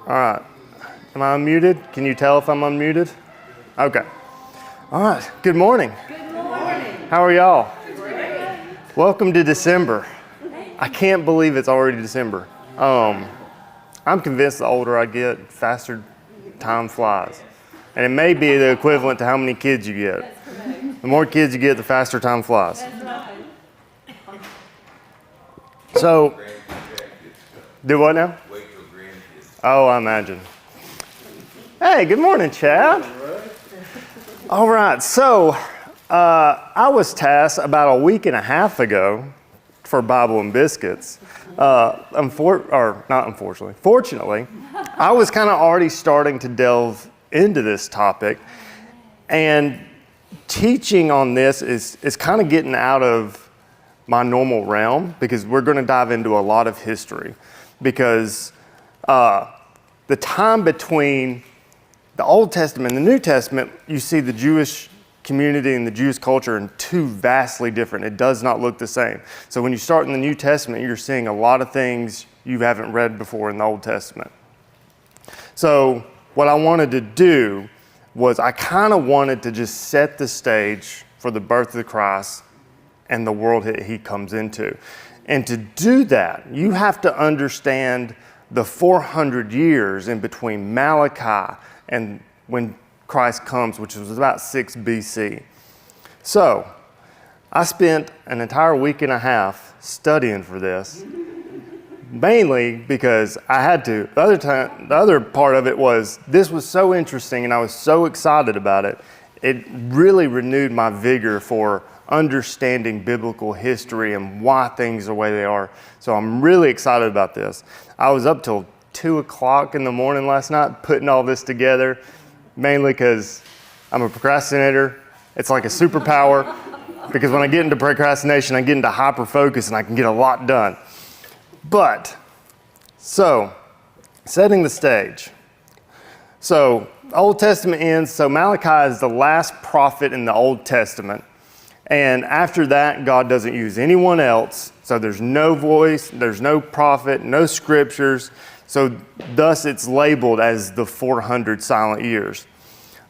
All right. Am I unmuted? Can you tell if I'm unmuted? Okay. All right. Good morning. Good morning. How are y'all? Great. Welcome to December. I can't believe it's already December. I'm convinced the older I get, faster time flies. And it may be the equivalent to how many kids you get. That's correct. The more kids you get, the faster time flies. That's right. So, do what now? Wait till grandkids. Oh, I imagine. Hey, good morning, Chad. All right, so I was tasked about a week and a half ago for Bible and Biscuits. Fortunately, I was kind of already starting to delve into this topic, and teaching on this is kind of getting out of my normal realm, because we're going to dive into a lot of history, because the time between the Old Testament and the New Testament, you see the Jewish community and the Jewish culture in two vastly different. It does not look the same. So when you start in the New Testament, you're seeing a lot of things you haven't read before in the Old Testament. So what I wanted to do was I kind of wanted to just set the stage for the birth of the Christ and the world that he comes into. And to do that, you have to understand the 400 years in between Malachi and when Christ comes, which was about 6 BC. So I spent an entire week and a half studying for this, mainly because I had to. The other part of it was, this was so interesting and I was so excited about it. It really renewed my vigor for understanding biblical history and why things are the way they are. So I'm really excited about this. I was up till 2 o'clock in the morning last night putting all this together, mainly because I'm a procrastinator. It's like a superpower, because when I get into procrastination, I get into hyper focus and I can get a lot done. But, so, setting the stage. So, Old Testament ends, so Malachi is the last prophet in the Old Testament. And after that, God doesn't use anyone else. So there's no voice, there's no prophet, no scriptures. So thus it's labeled as the 400 silent years.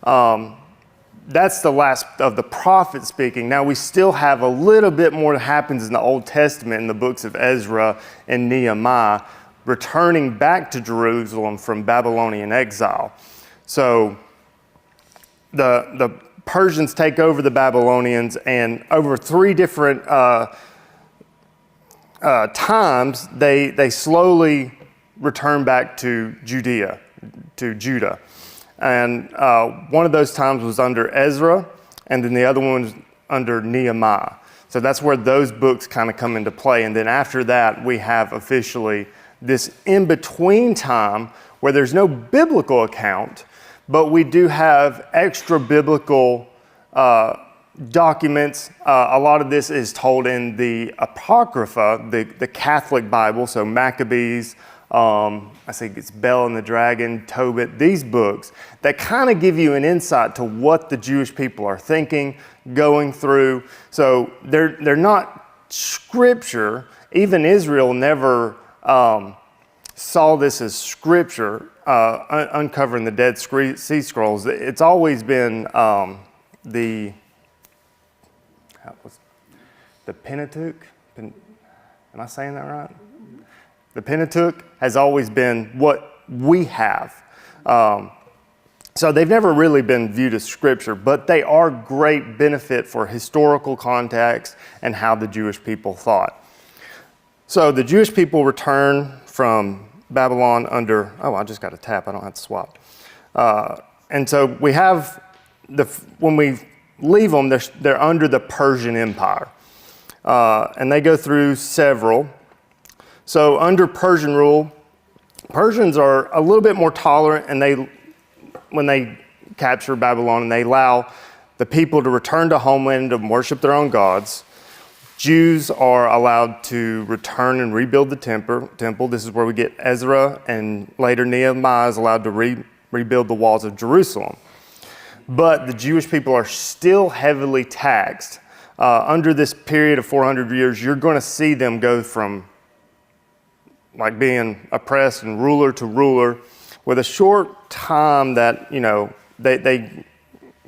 That's the last of the prophets speaking. Now we still have a little bit more that happens in the Old Testament in the books of Ezra and Nehemiah, returning back to Jerusalem from Babylonian exile. So the Persians take over the Babylonians, and over 3 different times, they slowly return back to Judah. And one of those times was under Ezra, and then the other one was under Nehemiah. So that's where those books kind of come into play. And then after that, we have officially this in-between time where there's no biblical account, but we do have extra biblical documents. A lot of this is told in the Apocrypha, the Catholic Bible, so Maccabees, I think it's Bel and the Dragon, Tobit, these books that kind of give you an insight to what the Jewish people are thinking, going through. So they're not scripture. Even Israel never saw this as scripture, uncovering the Dead Sea Scrolls. It's always been the Pentateuch. Am I saying that right? The Pentateuch has always been what we have. So they've never really been viewed as scripture, but they are great benefit for historical context and how the Jewish people thought. So the Jewish people return from Babylon under, I just got a tap, I don't have to swap. And so we have, when we leave them, they're under the Persian Empire. And they go through several. So under Persian rule, Persians are a little bit more tolerant, and when they capture Babylon, they allow the people to return to homeland and worship their own gods. Jews are allowed to return and rebuild the temple. This is where we get Ezra, and later Nehemiah is allowed to rebuild the walls of Jerusalem. But the Jewish people are still heavily taxed. Under this period of 400 years, you're going to see them go from like being oppressed and ruler to ruler, with a short time that, they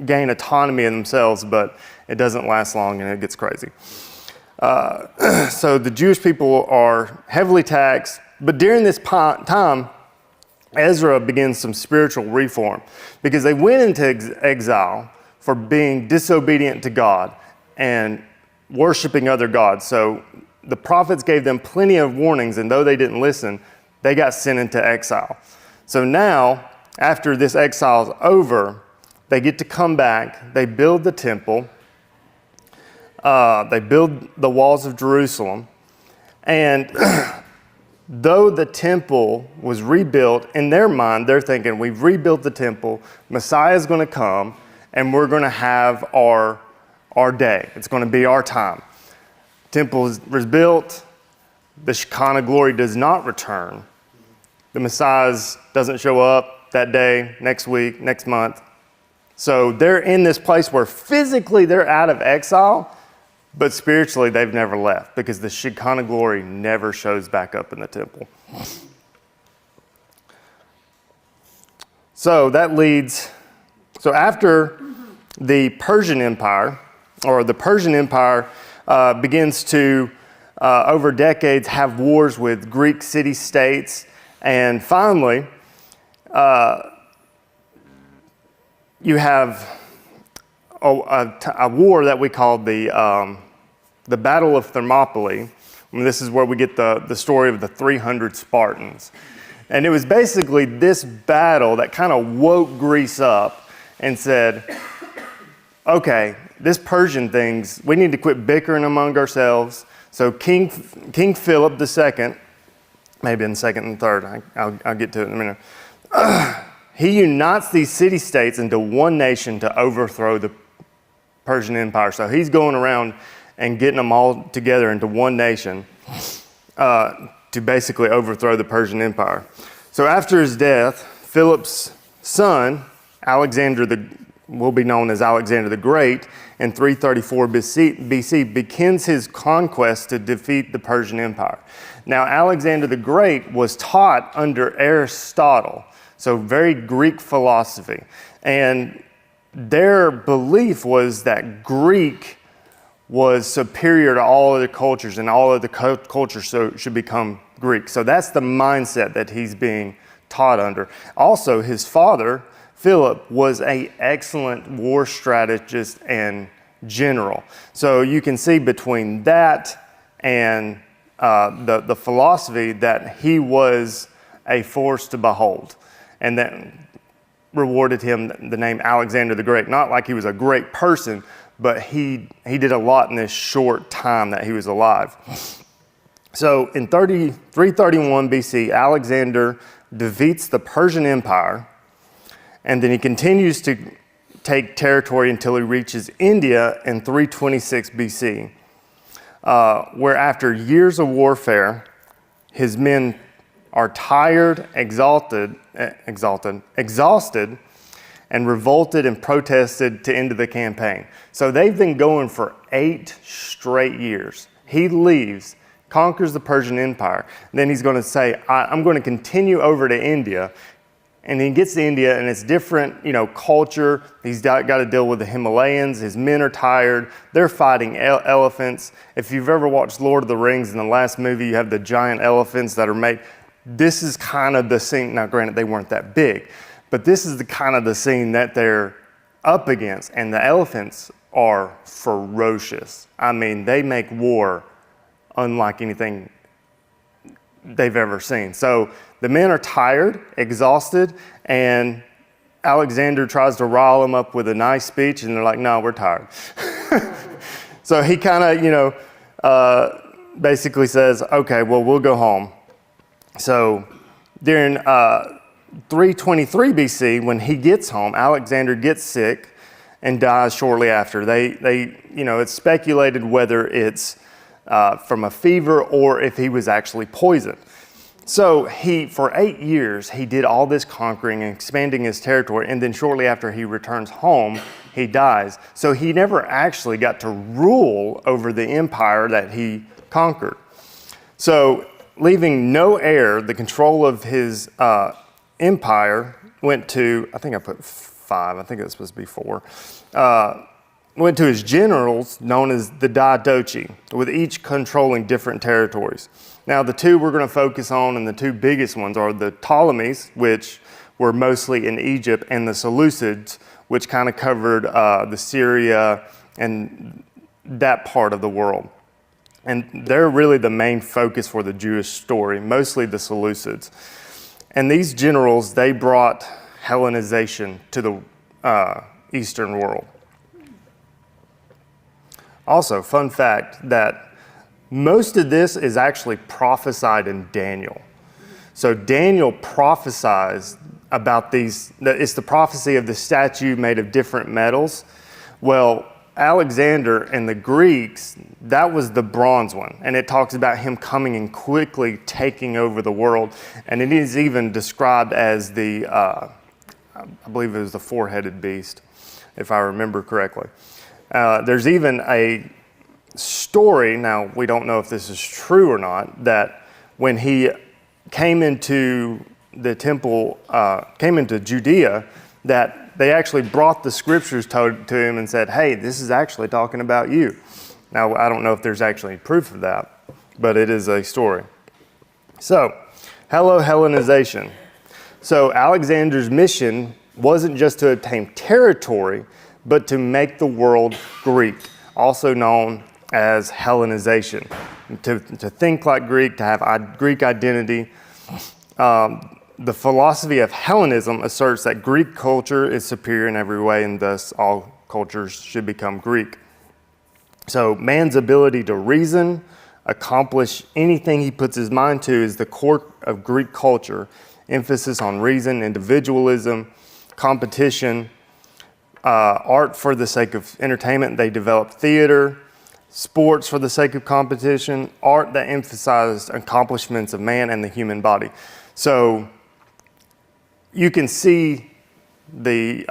gain autonomy in themselves, but it doesn't last long and it gets crazy. So the Jewish people are heavily taxed, but during this time, Ezra begins some spiritual reform because they went into exile for being disobedient to God and worshiping other gods. So the prophets gave them plenty of warnings, and though they didn't listen, they got sent into exile. So now, after this exile is over, they get to come back, they build the temple, they build the walls of Jerusalem, and though the temple was rebuilt, in their mind, they're thinking, we've rebuilt the temple, Messiah's going to come, and we're going to have our day. It's going to be our time. Temple was built. The Shekinah glory does not return. The Messiah doesn't show up that day, next week, next month. So they're in this place where physically they're out of exile, but spiritually they've never left because the Shekinah glory never shows back up in the temple. So that leads, after the Persian Empire, begins to, over decades, have wars with Greek city-states, and finally, you have a war that we call the Battle of Thermopylae. And this is where we get the story of the 300 Spartans. And it was basically this battle that kind of woke Greece up and said, okay, this Persian things, we need to quit bickering among ourselves. So King Philip II, maybe in second and third, I'll get to it in a minute. He unites these city-states into one nation to overthrow the Persian Empire. So he's going around and getting them all together into one nation to basically overthrow the Persian Empire. So after his death, Philip's son, will be known as Alexander the Great, in 334 BC, begins his conquest to defeat the Persian Empire. Now, Alexander the Great was taught under Aristotle, so very Greek philosophy. And their belief was that Greek was superior to all other cultures, and all other cultures should become Greek. So that's the mindset that he's being taught under. Also, his father, Philip, was an excellent war strategist and general. So you can see between that and the philosophy that he was a force to behold. And that rewarded him the name Alexander the Great. Not like he was a great person, but he did a lot in this short time that he was alive. So in 331 BC, Alexander defeats the Persian Empire, and then he continues to take territory until he reaches India in 326 BC, where after years of warfare, his men are tired, exhausted, and revolted and protested to end the campaign. So they've been going for 8 straight years. He leaves, conquers the Persian Empire. Then he's going to say, I'm going to continue over to India. And he gets to India, and it's different, culture. He's got to deal with the Himalayas. His men are tired. They're fighting elephants. If you've ever watched Lord of the Rings, in the last movie, you have the giant elephants that are made. This is kind of the scene. Now, granted, they weren't that big, but this is the kind of the scene that they're up against. And the elephants are ferocious. I mean, they make war unlike anything they've ever seen. So the men are tired, exhausted, and Alexander tries to rile them up with a nice speech, and they're like, no, we're tired. So he kind of, basically says, okay, well, we'll go home. So during 323 BC, when he gets home, Alexander gets sick and dies shortly after. It's speculated whether it's from a fever or if he was actually poisoned. So for 8 years, he did all this conquering and expanding his territory, and then shortly after he returns home, he dies. So he never actually got to rule over the empire that he conquered. So leaving no heir, the control of his empire went to, I think I put 5, I think it was supposed to be 4, went to his generals known as the Diadochi, with each controlling different territories. Now the 2 we're going to focus on, and the 2 biggest ones, are the Ptolemies, which were mostly in Egypt, and the Seleucids, which kind of covered the Syria and that part of the world. And they're really the main focus for the Jewish story, mostly the Seleucids. And these generals, they brought Hellenization to the Eastern world. Also, fun fact that most of this is actually prophesied in Daniel. So Daniel prophesies about these, it's the prophecy of the statue made of different metals. Well, Alexander and the Greeks, that was the bronze one. And it talks about him coming and quickly taking over the world. And it is even described as the, I believe it was the 4-headed beast, if I remember correctly. There's even a story, now we don't know if this is true or not, that when he came into the temple, came into Judea, that they actually brought the scriptures to him and said, hey, this is actually talking about you. Now, I don't know if there's actually proof of that, but it is a story. So, Hellenization. So Alexander's mission wasn't just to obtain territory, but to make the world Greek, also known as Hellenization. To think like Greek, to have Greek identity. The philosophy of Hellenism asserts that Greek culture is superior in every way, and thus all cultures should become Greek. So man's ability to reason, accomplish anything he puts his mind to is the core of Greek culture. Emphasis on reason, individualism, competition, art for the sake of entertainment. They developed theater, sports for the sake of competition, art that emphasized accomplishments of man and the human body. So you can see the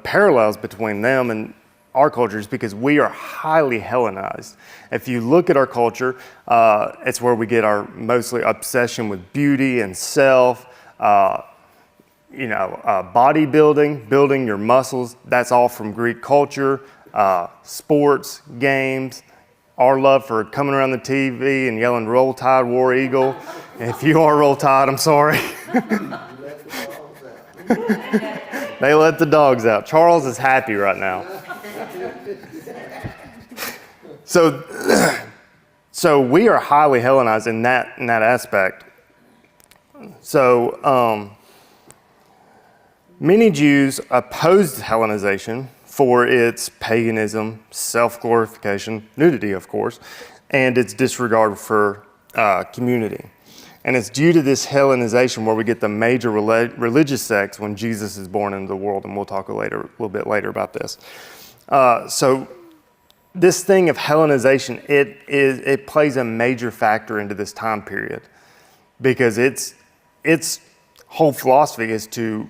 parallels between them and our cultures, because we are highly Hellenized. If you look at our culture, it's where we get our mostly obsession with beauty and self, bodybuilding, building your muscles. That's all from Greek culture. Sports, games, our love for coming around the TV and yelling "Roll Tide, War Eagle." If you are Roll Tide, I'm sorry. They let the dogs out. Charles is happy right now. So we are highly Hellenized in that aspect. So many Jews opposed Hellenization for its paganism, self-glorification, nudity, of course, and its disregard for community. And it's due to this Hellenization where we get the major religious sects when Jesus is born into the world, and we'll talk a little bit later about this. So this thing of Hellenization, it plays a major factor into this time period, because its whole philosophy is to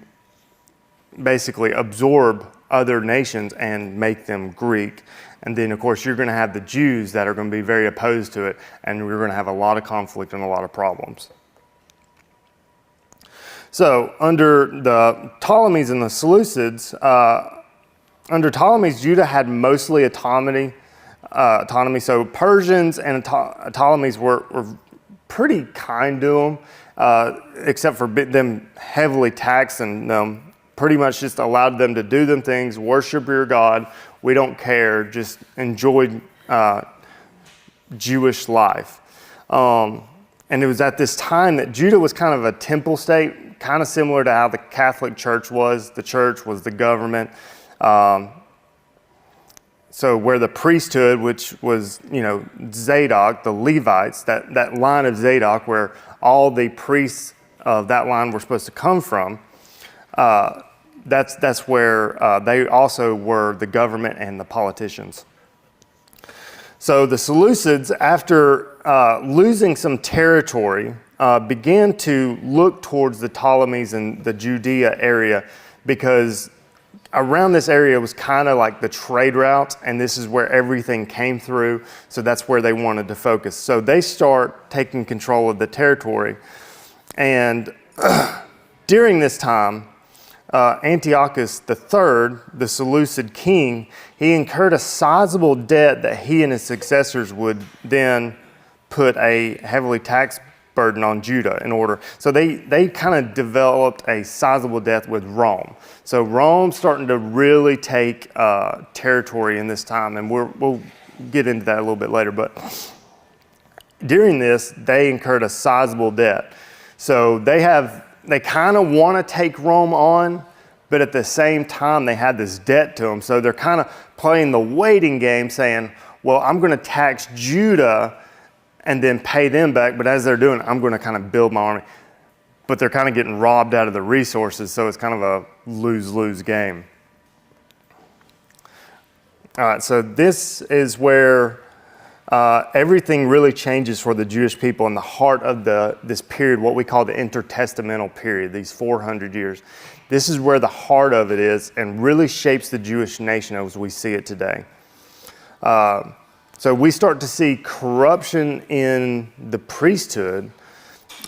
basically absorb other nations and make them Greek. And then, of course, you're going to have the Jews that are going to be very opposed to it, and we're going to have a lot of conflict and a lot of problems. So, under the Ptolemies and the Seleucids, under Ptolemies, Judah had mostly autonomy. So Persians and Ptolemies were pretty kind to them, except for them heavily taxing them. Pretty much just allowed them to do them things, worship your God, we don't care, just enjoy Jewish life. And it was at this time that Judah was kind of a temple state, kind of similar to how the Catholic Church was. The church was the government. So where the priesthood, which was, Zadok, the Levites, that line of Zadok where all the priests of that line were supposed to come from, that's where they also were the government and the politicians. So the Seleucids, after losing some territory, began to look towards the Ptolemies and the Judea area, because around this area was kind of like the trade route, and this is where everything came through, so that's where they wanted to focus. So they start taking control of the territory, and during this time, Antiochus III, the Seleucid king, he incurred a sizable debt that he and his successors would then put a heavily taxed burden on Judah in order. So they kind of developed a sizable debt with Rome. So Rome's starting to really take territory in this time, and we'll get into that a little bit later. But during this, they incurred a sizable debt. So they kind of want to take Rome on, but at the same time, they had this debt to them. So they're kind of playing the waiting game, saying, well, I'm going to tax Judah and then pay them back, but as they're doing it, I'm going to kind of build my army. But they're kind of getting robbed out of the resources, so it's kind of a lose-lose game. All right, so this is where everything really changes for the Jewish people in the heart of this period, what we call the intertestamental period, these 400 years. This is where the heart of it is and really shapes the Jewish nation as we see it today. So we start to see corruption in the priesthood,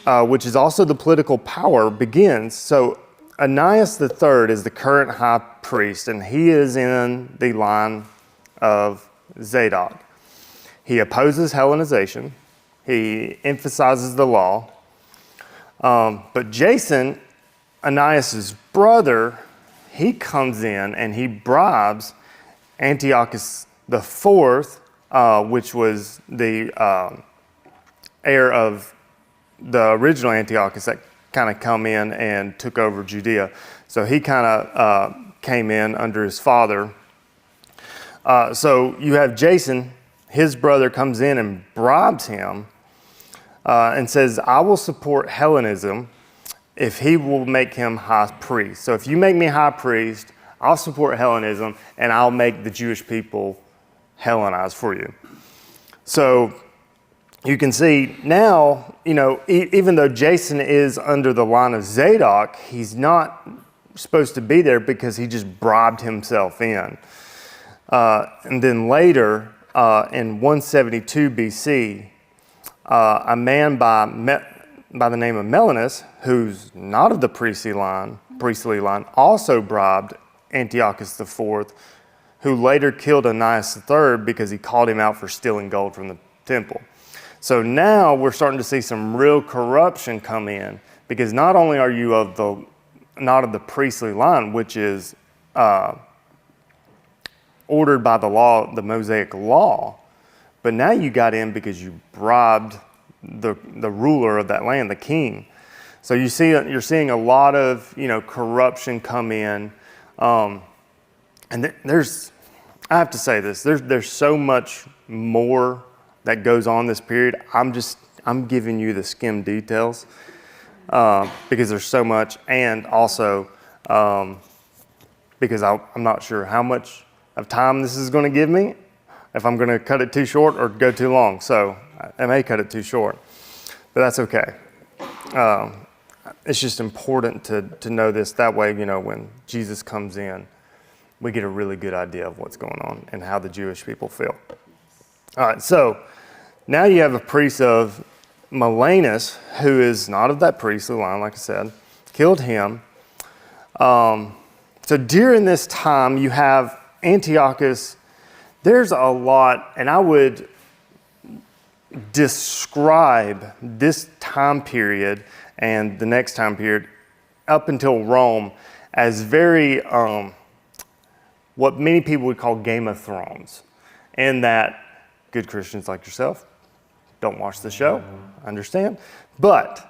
which is also the political power, begins. So Ananias III is the current high priest, and he is in the line of Zadok. He opposes Hellenization. He emphasizes the law. But Jason, Ananias' brother, he comes in and he bribes Antiochus IV, which was the heir of the original Antiochus that kind of come in and took over Judea. So he kind of came in under his father. So you have Jason, his brother comes in and bribes him and says, I will support Hellenism if he will make him high priest. So if you make me high priest, I'll support Hellenism and I'll make the Jewish people Hellenized for you. So you can see now, even though Jason is under the line of Zadok, he's not supposed to be there because he just bribed himself in. And then later, in 172 BC, a man by the name of Melanus, who's not of the priestly line, also bribed Antiochus IV, who later killed Ananias III because he called him out for stealing gold from the temple. So now we're starting to see some real corruption come in, because not only are you not of the priestly line, which is ordered by the law, the Mosaic law, but now you got in because you bribed the ruler of that land, the king. So you're seeing a lot of corruption come in, and I have to say this, there's so much more that goes on this period. I'm giving you the skim details because there's so much, and also because I'm not sure how much of time this is going to give me, if I'm going to cut it too short or go too long. So I may cut it too short, but that's okay. It's just important to know this. That way, when Jesus comes in, we get a really good idea of what's going on and how the Jewish people feel. All right, so now you have a priest of Melanus, who is not of that priestly line, like I said, killed him. So during this time, you have Antiochus. There's a lot, and I would describe this time period and the next time period up until Rome as very what many people would call Game of Thrones, and that good Christians like yourself don't watch the show, I understand. But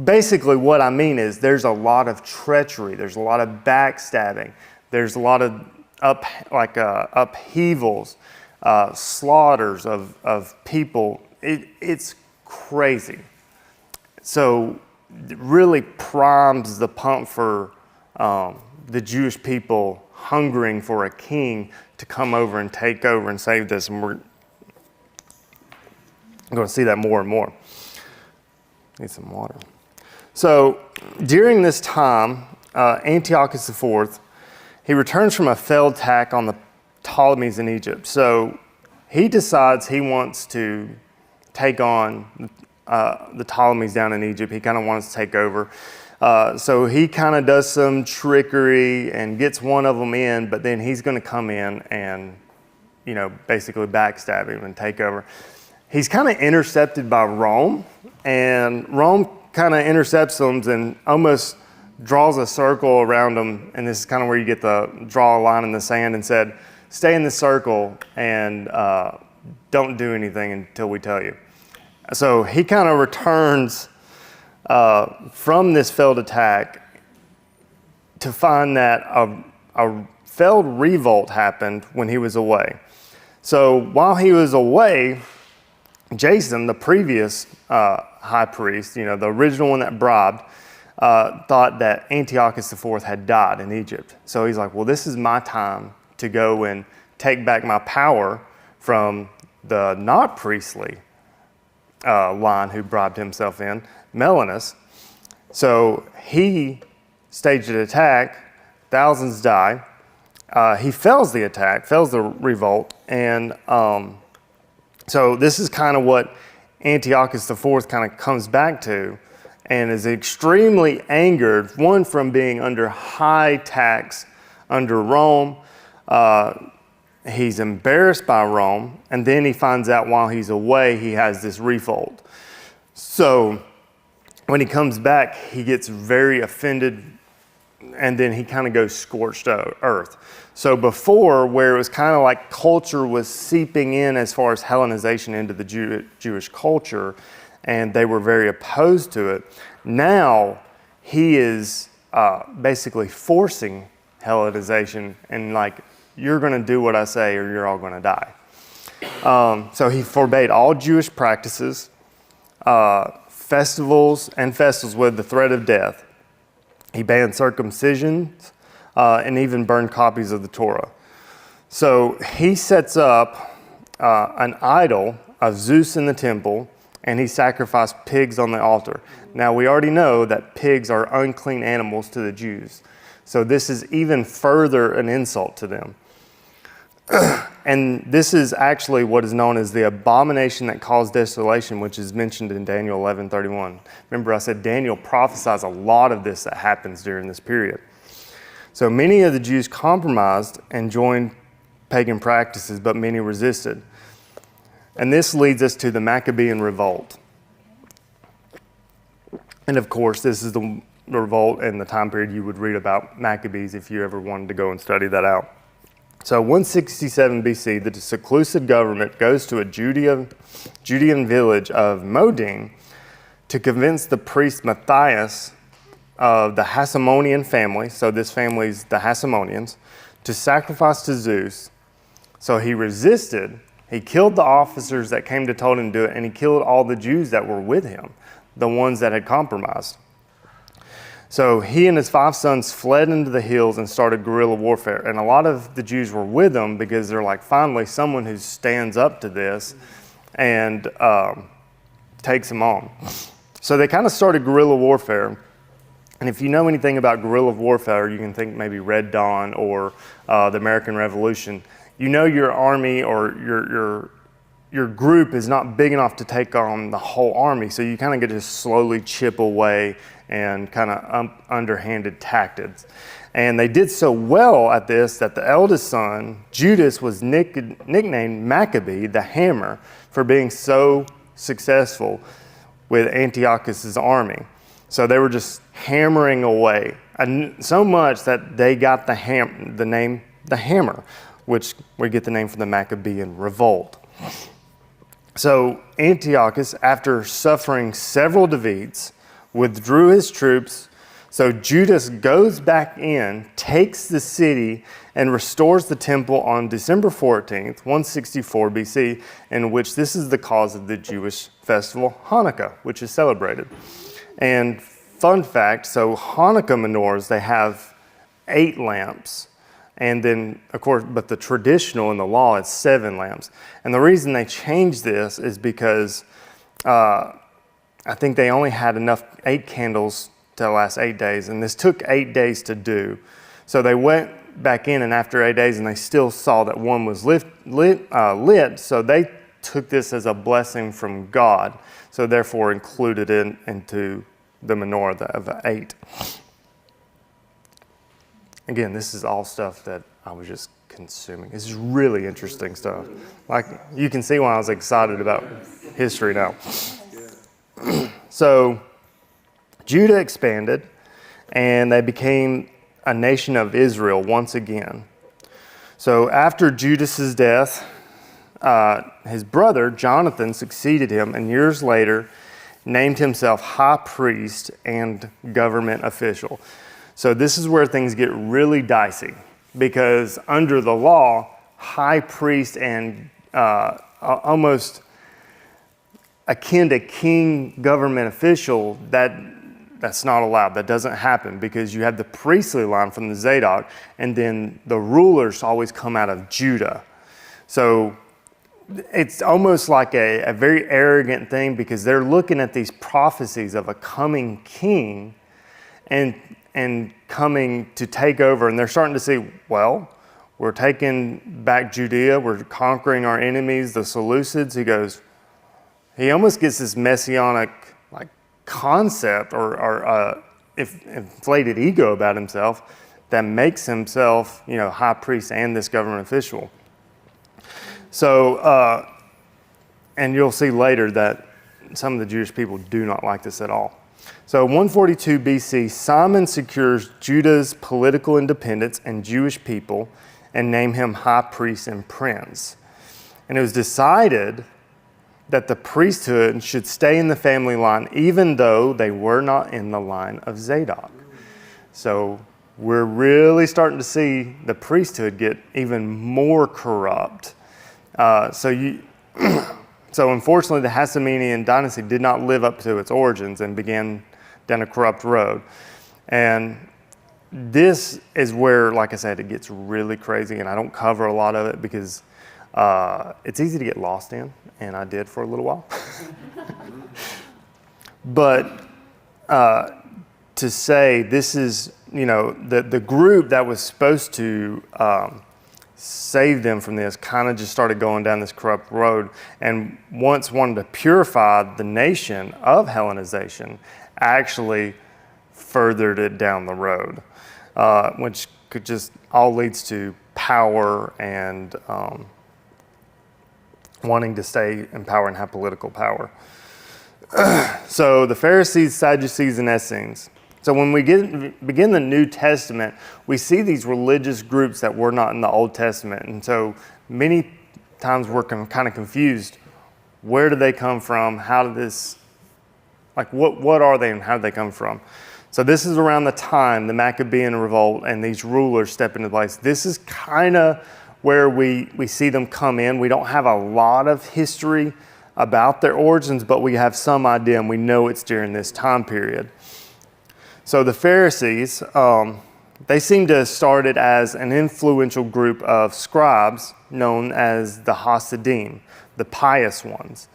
basically what I mean is there's a lot of treachery, there's a lot of backstabbing, there's a lot of upheavals, slaughters of people. It's crazy. So it really primes the pump for the Jewish people hungering for a king to come over and take over and save this. And we're going to see that more and more. Need some water. So during this time, Antiochus IV, he returns from a failed attack on the Ptolemies in Egypt. So he decides he wants to take on the Ptolemies down in Egypt. He kind of wants to take over. So he kind of does some trickery and gets one of them in, but then he's going to come in and, basically backstab him and take over. He's kind of intercepted by Rome, and Rome kind of intercepts them and almost draws a circle around them. And this is kind of where you get the draw a line in the sand and said, stay in the circle and don't do anything until we tell you. So he kind of returns from this failed attack to find that a failed revolt happened when he was away. So while he was away, Jason, the previous high priest, the original one that bribed, thought that Antiochus IV had died in Egypt. So he's like, well, this is my time to go and take back my power from the not priestly line who bribed himself in, Melanus. So he staged an attack, thousands die. He fails the attack, fails the revolt, and so this is kind of what Antiochus IV kind of comes back to and is extremely angered, one, from being under high tax under Rome. He's embarrassed by Rome, and then he finds out while he's away he has this revolt. So when he comes back, he gets very offended, and then he kind of goes scorched earth. So before, where it was kind of like culture was seeping in as far as Hellenization into the Jewish culture, and they were very opposed to it, now he is basically forcing Hellenization and like, you're going to do what I say or you're all going to die. So he forbade all Jewish practices, festivals with the threat of death. He banned circumcisions and even burned copies of the Torah. So he sets up an idol of Zeus in the temple, and he sacrificed pigs on the altar. Now we already know that pigs are unclean animals to the Jews. So this is even further an insult to them. And this is actually what is known as the abomination that caused desolation, which is mentioned in Daniel 11:31. Remember, I said Daniel prophesies a lot of this that happens during this period. So many of the Jews compromised and joined pagan practices, but many resisted. And this leads us to the Maccabean revolt. And of course, this is the revolt and the time period you would read about Maccabees if you ever wanted to go and study that out. So 167 BC, the Seleucid government goes to a Judean village of Modin to convince the priest Matthias of the Hasmonean family, so this family is the Hasmoneans, to sacrifice to Zeus. So he resisted. He killed the officers that came to told him to do it, and he killed all the Jews that were with him, the ones that had compromised. So he and his 5 sons fled into the hills and started guerrilla warfare. And a lot of the Jews were with them because they're like, finally, someone who stands up to this and takes them on. So they kind of started guerrilla warfare. And if you know anything about guerrilla warfare, you can think maybe Red Dawn or the American Revolution. You know your army or your group is not big enough to take on the whole army. So you kind of get to slowly chip away and kind of underhanded tactics. And they did so well at this that the eldest son, Judas, was nicknamed Maccabee, the hammer, for being so successful with Antiochus' army. So they were just hammering away, and so much that they got the name the hammer, which we get the name from the Maccabean revolt. So Antiochus, after suffering several defeats, withdrew his troops. So Judas goes back in, takes the city, and restores the temple on December 14th, 164 BC, in which this is the cause of the Jewish festival Hanukkah, which is celebrated. And fun fact, so Hanukkah menorahs, they have 8 lamps. And then, of course, but the traditional in the law is 7 lamps. And the reason they changed this is because I think they only had enough 8 candles to last 8 days, and this took 8 days to do. So they went back in, and after 8 days, and they still saw that one was lit, so they took this as a blessing from God, so therefore included it into the menorah of 8. Again, this is all stuff that I was just consuming. This is really interesting stuff. Like, you can see why I was excited about history now. So Judah expanded, and they became a nation of Israel once again. So after Judas's death, his brother Jonathan succeeded him, and years later named himself high priest and government official. So this is where things get really dicey, because under the law, high priest and almost akin to king government official, that's not allowed. That doesn't happen, because you have the priestly line from the Zadok, and then the rulers always come out of Judah. So it's almost like a very arrogant thing, because they're looking at these prophecies of a coming king and coming to take over, and they're starting to see, well, we're taking back Judea, we're conquering our enemies, the Seleucids. He almost gets this messianic like concept or inflated ego about himself that makes himself, high priest and this government official. So, and you'll see later that some of the Jewish people do not like this at all. So 142 BC, Simon secures Judah's political independence and Jewish people and named him high priest and prince. And it was decided that the priesthood should stay in the family line, even though they were not in the line of Zadok. So we're really starting to see the priesthood get even more corrupt. So unfortunately, the Hasmonean dynasty did not live up to its origins and began down a corrupt road. And this is where, like I said, it gets really crazy, and I don't cover a lot of it because it's easy to get lost in, and I did for a little while. But to say this is, the group that was supposed to save them from this kind of just started going down this corrupt road, and once wanted to purify the nation of Hellenization, actually furthered it down the road, which could just all leads to power and wanting to stay in power and have political power. So the Pharisees, Sadducees, and Essenes. So when we begin the New Testament, we see these religious groups that were not in the Old Testament. And so many times we're kind of confused. Where do they come from? How did this, what are they and how did they come from? So this is around the time the Maccabean revolt and these rulers step into place. This is kind of where we see them come in. We don't have a lot of history about their origins, but we have some idea, and we know it's during this time period. So the Pharisees, they seem to have started as an influential group of scribes known as the Hasidim, the pious ones.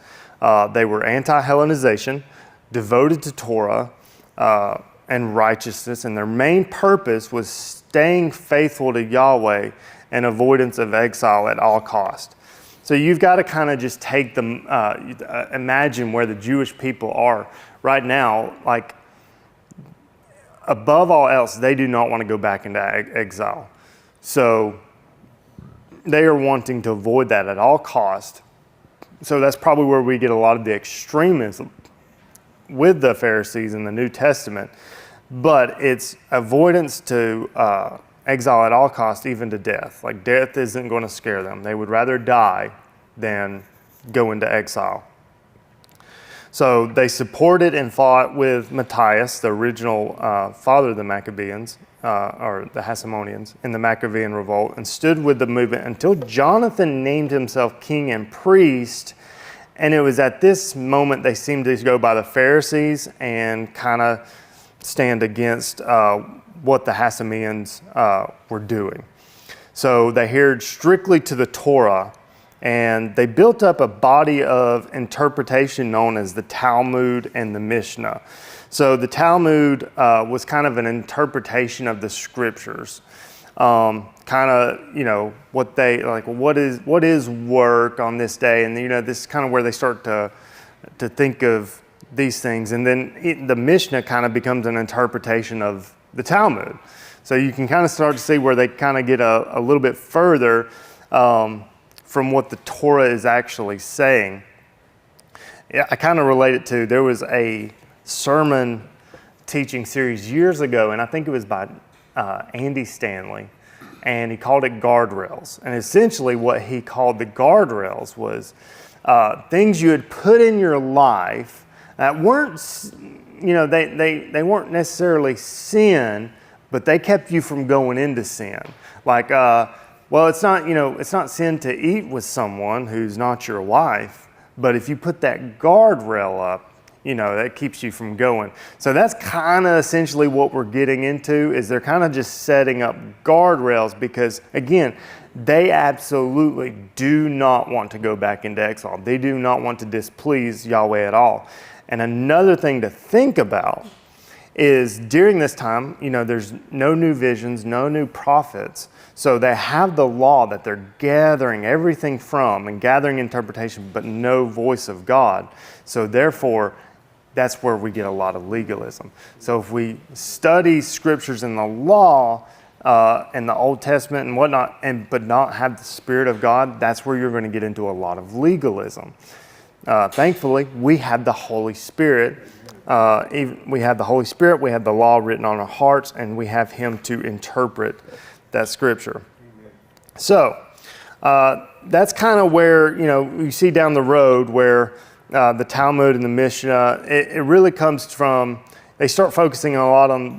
They were anti-Hellenization, devoted to Torah and righteousness, and their main purpose was staying faithful to Yahweh and avoidance of exile at all cost. So you've got to kind of just take them, imagine where the Jewish people are right now. Like, above all else, they do not want to go back into exile. So they are wanting to avoid that at all cost. So that's probably where we get a lot of the extremism with the Pharisees in the New Testament. But it's avoidance to exile at all cost, even to death. Like, death isn't going to scare them. They would rather die than go into exile. So they supported and fought with Matthias, the original father of the Maccabeans, or the Hasmoneans, in the Maccabean revolt, and stood with the movement until Jonathan named himself king and priest. And it was at this moment they seemed to go by the Pharisees and kind of stand against what the Hasmoneans were doing. So they adhered strictly to the Torah, and they built up a body of interpretation known as the Talmud and the Mishnah. So the Talmud was kind of an interpretation of the scriptures. Kind of, what they like. What is work on this day? And this is kind of where they start to think of these things. And then the Mishnah kind of becomes an interpretation of the Talmud. So you can kind of start to see where they kind of get a little bit further from what the Torah is actually saying. Yeah, I kind of relate it to, there was a sermon teaching series years ago, and I think it was by Andy Stanley, and he called it Guardrails. And essentially what he called the guardrails was things you had put in your life that weren't, they weren't necessarily sin, but they kept you from going into sin. Like, it's not sin to eat with someone who's not your wife, but if you put that guardrail up, that keeps you from going. So that's kind of essentially what we're getting into, is they're kind of just setting up guardrails because, again, they absolutely do not want to go back into exile. They do not want to displease Yahweh at all. And another thing to think about is during this time, there's no new visions, no new prophets. So they have the law that they're gathering everything from and gathering interpretation, but no voice of God. So therefore, that's where we get a lot of legalism. So if we study scriptures in the law and the Old Testament and whatnot, but not have the Spirit of God, that's where you're going to get into a lot of legalism. Thankfully, we have the Holy Spirit. We have the Holy Spirit, we have the law written on our hearts, and we have Him to interpret that scripture. So that's kind of where, you see down the road where the Talmud and the Mishnah, it really comes from, they start focusing a lot on,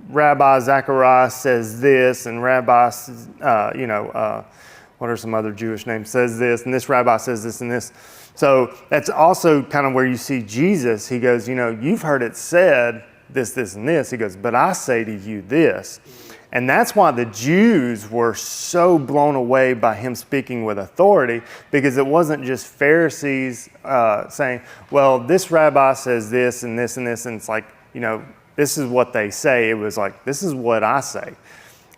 Rabbi Zacharias says this, and Rabbi, what are some other Jewish names, says this, and this rabbi says this and this. So that's also kind of where you see Jesus. He goes, you've heard it said this, this, and this. He goes, but I say to you this. And that's why the Jews were so blown away by him speaking with authority, because it wasn't just Pharisees saying, well, this rabbi says this and this and this, and it's like, this is what they say. It was like, this is what I say.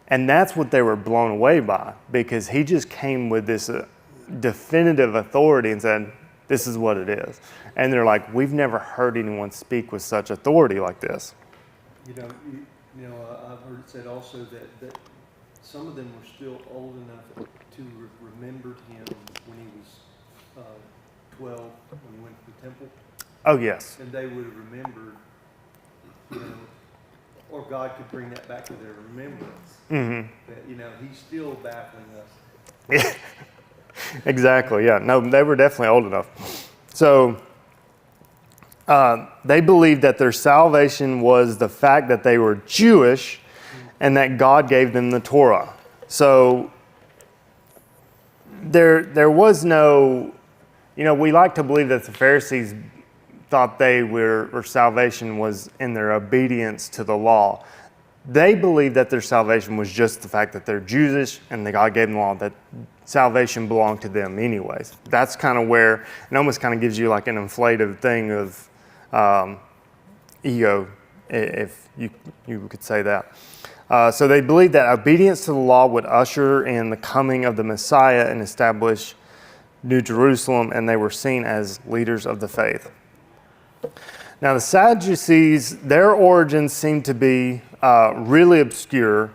And that's what they were blown away by, because he just came with this definitive authority and said, this is what it is. And they're like, we've never heard anyone speak with such authority like this. I've heard it said also that some of them were still old enough to remember him when he was 12, when he went to the temple. Oh, yes. And they would have remembered, or God could bring that back to their remembrance. Mm-hmm. That, He's still baffling us. Yeah. Exactly, yeah. No, they were definitely old enough. So they believed that their salvation was the fact that they were Jewish and that God gave them the Torah. So there was no, we like to believe that the Pharisees thought their salvation was in their obedience to the law. They believed that their salvation was just the fact that they're Jewish and that God gave them the law, that salvation belonged to them anyways. That's kind of where, it almost kind of gives you like an inflated thing of ego, if you could say that. So they believed that obedience to the law would usher in the coming of the Messiah and establish New Jerusalem, and they were seen as leaders of the faith. Now the Sadducees, their origins seem to be really obscure.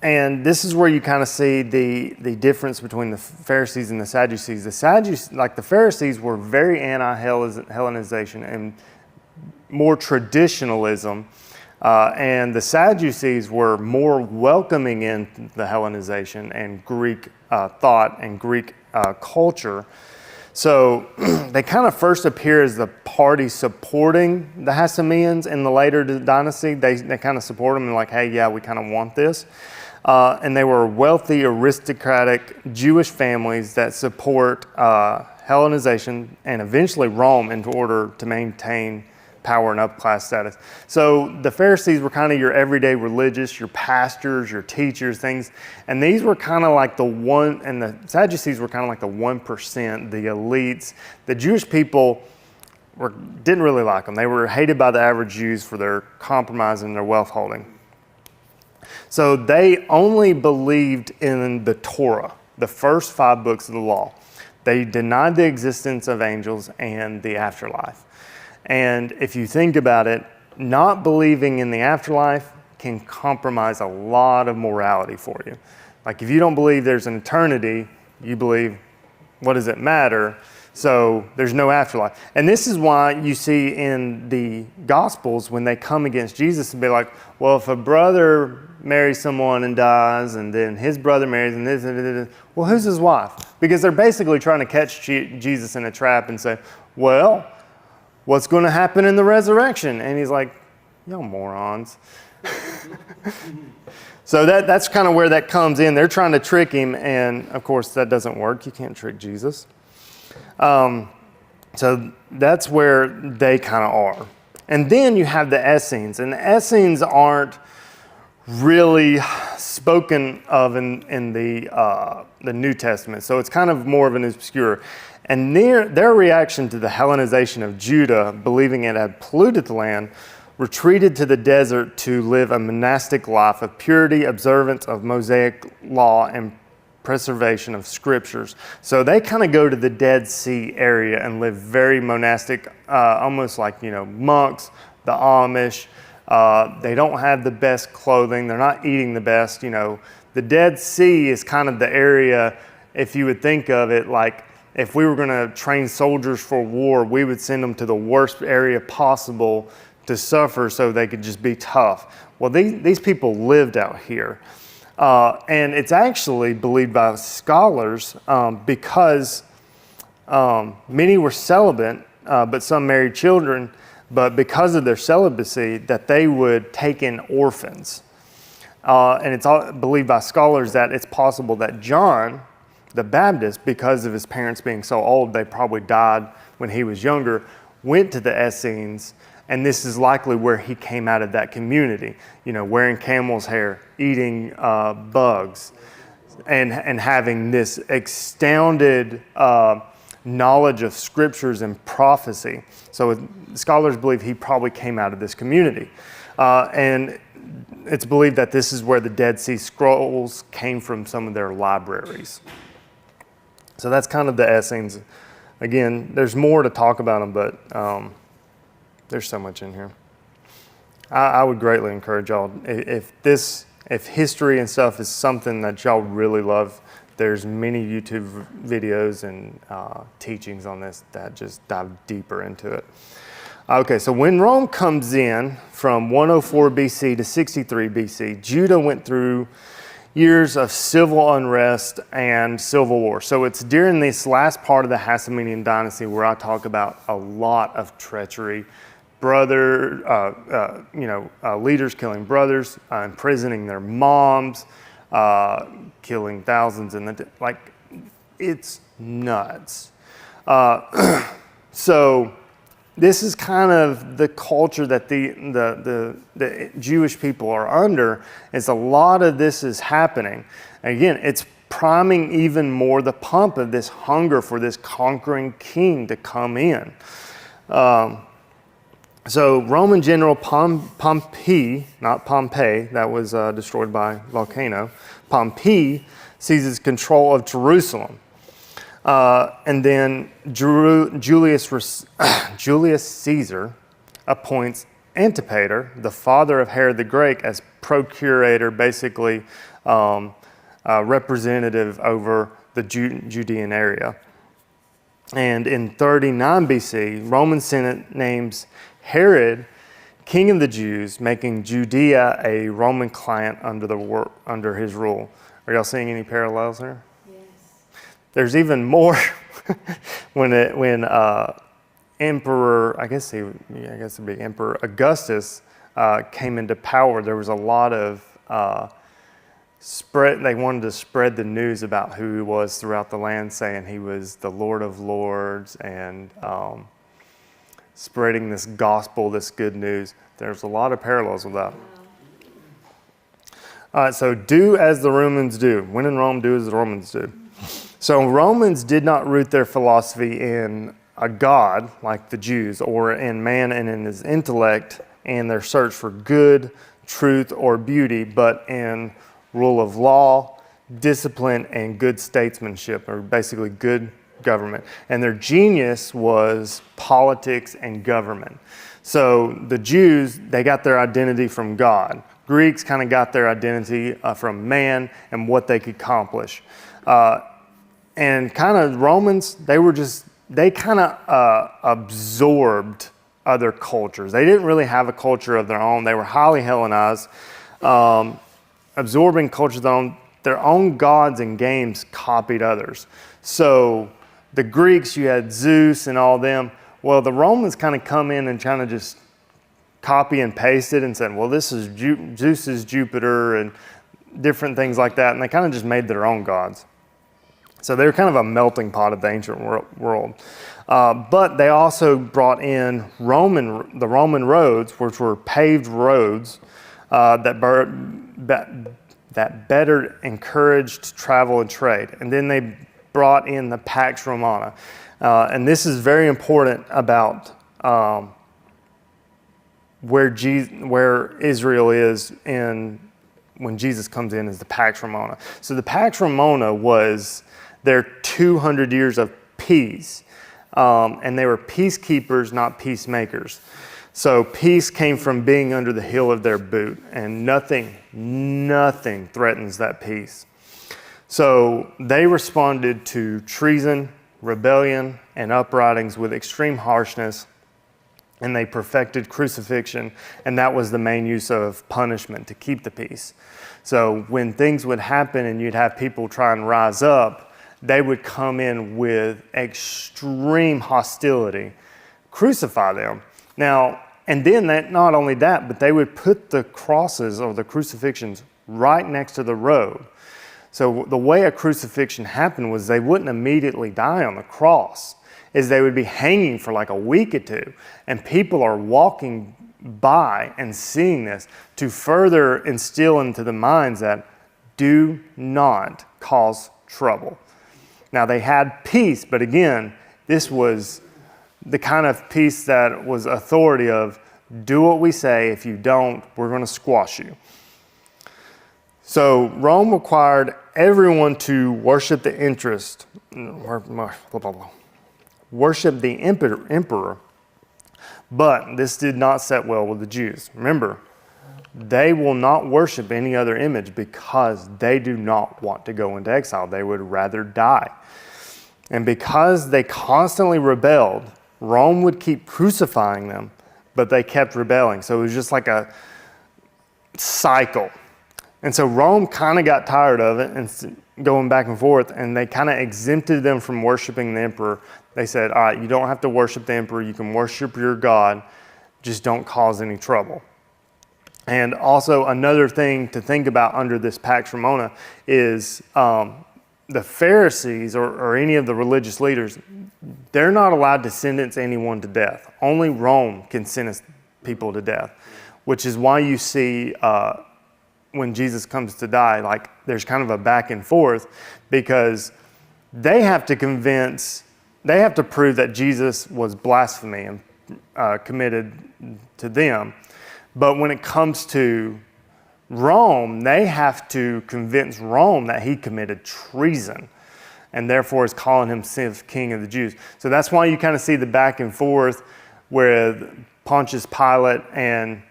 And this is where you kind of see the difference between the Pharisees and the Sadducees. The Pharisees were very anti-Hellenization and more traditionalism. And the Sadducees were more welcoming in the Hellenization and Greek thought and Greek culture. So they kind of first appear as the party supporting the Hasmoneans in the later dynasty. They kind of support them and like, hey, yeah, we kind of want this. And they were wealthy, aristocratic Jewish families that support Hellenization and eventually Rome in order to maintain power and upclass status. So the Pharisees were kind of your everyday religious, your pastors, your teachers, things. And these were kind of like and the Sadducees were kind of like the 1%, the elites. The Jewish people didn't really like them. They were hated by the average Jews for their compromise and their wealth holding. So they only believed in the Torah, the first 5 books of the law. They denied the existence of angels and the afterlife. And if you think about it, not believing in the afterlife can compromise a lot of morality for you. Like if you don't believe there's an eternity, you believe, what does it matter? So there's no afterlife. And this is why you see in the Gospels when they come against Jesus and be like, well, if a brother marries someone and dies, and then his brother marries, and this, well, who's his wife? Because they're basically trying to catch Jesus in a trap and say, well, what's going to happen in the resurrection? And he's like, y'all morons. So that's kind of where that comes in. They're trying to trick him, and of course that doesn't work. You can't trick Jesus. So that's where they kind of are. And then you have the Essenes, and the Essenes aren't really spoken of in the New Testament. So it's kind of more of an obscure. And their reaction to the Hellenization of Judah, believing it had polluted the land, retreated to the desert to live a monastic life of purity, observance of Mosaic law, and preservation of scriptures. So they kind of go to the Dead Sea area and live very monastic, almost like, monks, the Amish. They don't have the best clothing. They're not eating the best. The Dead Sea is kind of the area, if you would think of it like if we were going to train soldiers for war, we would send them to the worst area possible to suffer so they could just be tough. Well, these people lived out here. And it's actually believed by scholars because many were celibate, but some married children, but because of their celibacy, that they would take in orphans. And it's believed by scholars that it's possible that John the Baptist, because of his parents being so old, they probably died when he was younger, went to the Essenes, and this is likely where he came out of that community, wearing camel's hair, eating bugs, and having this astounded knowledge of scriptures and prophecy. So scholars believe he probably came out of this community. And it's believed that this is where the Dead Sea Scrolls came from, some of their libraries. So that's kind of the Essenes. Again, there's more to talk about them, but there's so much in here. I would greatly encourage y'all, if history and stuff is something that y'all really love, there's many YouTube videos and teachings on this that just dive deeper into it. Okay, so when Rome comes in from 104 BC to 63 BC, Judah went through years of civil unrest and civil war. So it's during this last part of the Hasmonean dynasty where I talk about a lot of treachery, leaders killing brothers, imprisoning their moms, killing thousands, and it's nuts. So this is kind of the culture that the Jewish people are under, is a lot of this is happening. Again, it's priming even more the pump of this hunger for this conquering king to come in. So Roman general Pompey, not Pompeii, that was destroyed by volcano, Pompey seizes control of Jerusalem. And then Julius Caesar appoints Antipater, the father of Herod the Great, as procurator, basically representative over the Judean area. And in 39 BC, Roman Senate names Herod king of the Jews, making Judea a Roman client under his rule. Are y'all seeing any parallels here? There's even more when Emperor, I guess it'd be Emperor Augustus came into power. There was a lot of spread. They wanted to spread the news about who he was throughout the land, saying he was the Lord of Lords, and spreading this gospel, this good news. There's a lot of parallels with that. All right, so do as the Romans do. When in Rome, do as the Romans do. So Romans did not root their philosophy in a God like the Jews, or in man and in his intellect and their search for good, truth, or beauty, but in rule of law, discipline, and good statesmanship, or basically good government. And their genius was politics and government. So the Jews, they got their identity from God. Greeks kind of got their identity from man and what they could accomplish. And kind of Romans, they kind of absorbed other cultures. They didn't really have a culture of their own. They were highly Hellenized, absorbing cultures of their own gods and games copied others. So the Greeks, you had Zeus and all them. Well, the Romans kind of come in and kind of just copy and paste it and said, well, this is Zeus is Jupiter and different things like that. And they kind of just made their own gods. So they were kind of a melting pot of the ancient world. But they also brought in the Roman roads, which were paved roads that better encouraged travel and trade. And then they brought in the Pax Romana. And this is very important about where Israel is when Jesus comes in, is the Pax Romana. So the Pax Romana was their 200 years of peace. And they were peacekeepers, not peacemakers. So peace came from being under the heel of their boot, and nothing threatens that peace. So they responded to treason, rebellion, and uprisings with extreme harshness, and they perfected crucifixion, and that was the main use of punishment to keep the peace. So when things would happen and you'd have people try and rise up, they would come in with extreme hostility, crucify them. Now, and then not only that, but they would put the crosses or the crucifixions right next to the road. So the way a crucifixion happened was they wouldn't immediately die on the cross, is they would be hanging for like a week or two, and people are walking by and seeing this to further instill into the minds that do not cause trouble. Now they had peace, but again, this was the kind of peace that was authority of, do what we say, if you don't, we're going to squash you. So Rome required everyone to worship the emperor, but this did not set well with the Jews. Remember, they will not worship any other image because they do not want to go into exile. They would rather die. And because they constantly rebelled, Rome would keep crucifying them, but they kept rebelling. So it was just like a cycle. And so Rome kind of got tired of it and going back and forth, and they kind of exempted them from worshiping the emperor. They said, all right, you don't have to worship the emperor. You can worship your God. Just don't cause any trouble. And also another thing to think about under this Pax Romana is the Pharisees or any of the religious leaders, they're not allowed to sentence anyone to death. Only Rome can sentence people to death, which is why you see when Jesus comes to die, like there's kind of a back and forth, because they have to prove that Jesus was blasphemy and committed to them. But when it comes to Rome, they have to convince Rome that he committed treason and therefore is calling himself king of the Jews. So that's why you kind of see the back and forth with Pontius Pilate and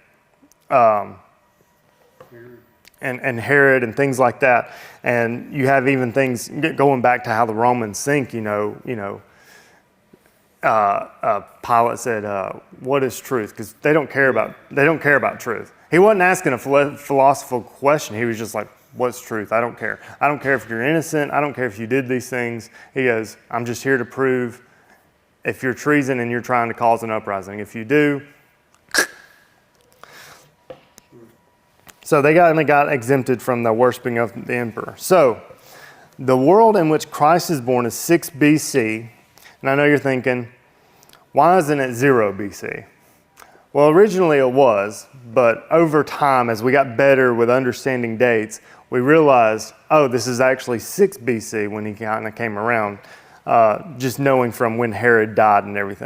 Herod and things like that. And you have even things going back to how the Romans think, Pilate said, what is truth? Because they don't care about truth. He wasn't asking a philosophical question. He was just like, what's truth? I don't care. I don't care if you're innocent. I don't care if you did these things. He goes, I'm just here to prove if you're treason and you're trying to cause an uprising. If you do. So they got exempted from the worshiping of the emperor. So the world in which Christ is born is 6 BC. And I know you're thinking, why isn't it 0 BC? Well, originally it was, but over time, as we got better with understanding dates, we realized, oh, this is actually 6 BC when he kind of came around, just knowing from when Herod died and everything.